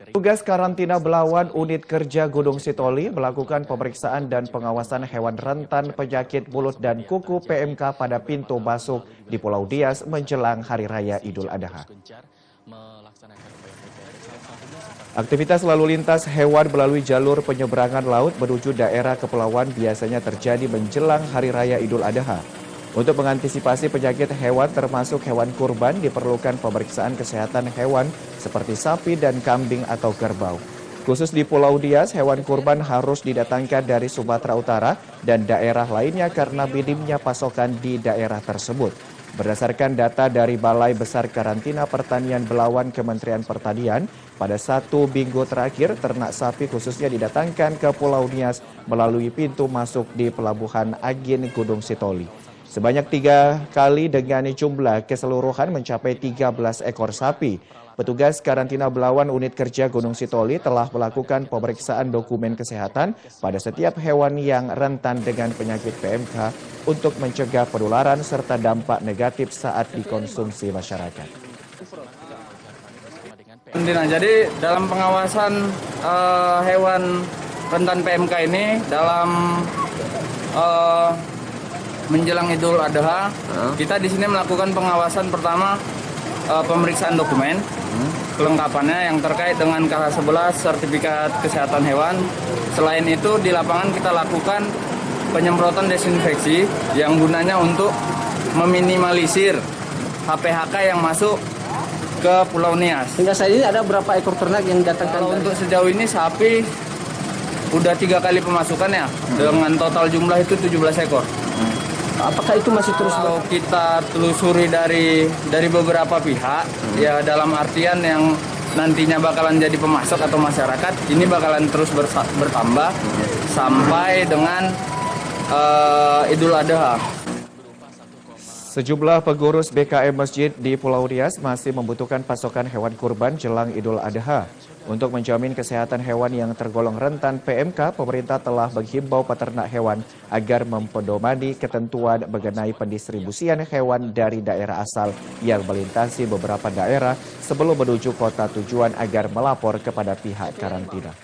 Tugas karantina Belawan Unit Kerja Gunung Sitoli melakukan pemeriksaan dan pengawasan hewan rentan penyakit mulut dan kuku PMK pada pintu masuk di Pulau Dias menjelang Hari Raya Idul Adha. Aktivitas lalu lintas hewan melalui jalur penyeberangan laut menuju daerah kepulauan biasanya terjadi menjelang Hari Raya Idul Adha. Untuk mengantisipasi penyakit hewan termasuk hewan kurban diperlukan pemeriksaan kesehatan hewan seperti sapi dan kambing atau kerbau. Khusus di Pulau Dias, hewan kurban harus didatangkan dari Sumatera Utara dan daerah lainnya karena minimnya pasokan di daerah tersebut. Berdasarkan data dari Balai Besar Karantina Pertanian Belawan Kementerian Pertanian, pada 1 minggu terakhir ternak sapi khususnya didatangkan ke Pulau Nias melalui pintu masuk di Pelabuhan Agin Gunung Sitoli. Sebanyak 3 kali dengan jumlah keseluruhan mencapai 13 ekor sapi. Petugas karantina Belawan Unit Kerja Gunung Sitoli telah melakukan pemeriksaan dokumen kesehatan pada setiap hewan yang rentan dengan penyakit PMK untuk mencegah penularan serta dampak negatif saat dikonsumsi masyarakat. Jadi dalam pengawasan hewan rentan PMK ini dalam menjelang Idul Adha, kita di sini melakukan pengawasan pertama pemeriksaan dokumen, kelengkapannya yang terkait dengan KH11 sertifikat kesehatan hewan. Selain itu di lapangan kita lakukan penyemprotan desinfeksi yang gunanya untuk meminimalisir HPHK yang masuk ke Pulau Nias. Hingga saat ini ada berapa ekor ternak yang datangkan? Untuk sejauh ini sapi udah 3 kali pemasukannya dengan total jumlah itu 17 ekor. Apakah itu masih terus? Kalau kita telusuri dari beberapa pihak, ya dalam artian yang nantinya bakalan jadi pemasok atau masyarakat, ini bakalan terus bertambah sampai dengan Idul Adha. Sejumlah pengurus BKM Masjid di Pulau Dias masih membutuhkan pasokan hewan kurban jelang Idul Adha. Untuk menjamin kesehatan hewan yang tergolong rentan PMK, pemerintah telah menghimbau peternak hewan agar mempedomani ketentuan mengenai pendistribusian hewan dari daerah asal yang melintasi beberapa daerah sebelum menuju kota tujuan agar melapor kepada pihak karantina.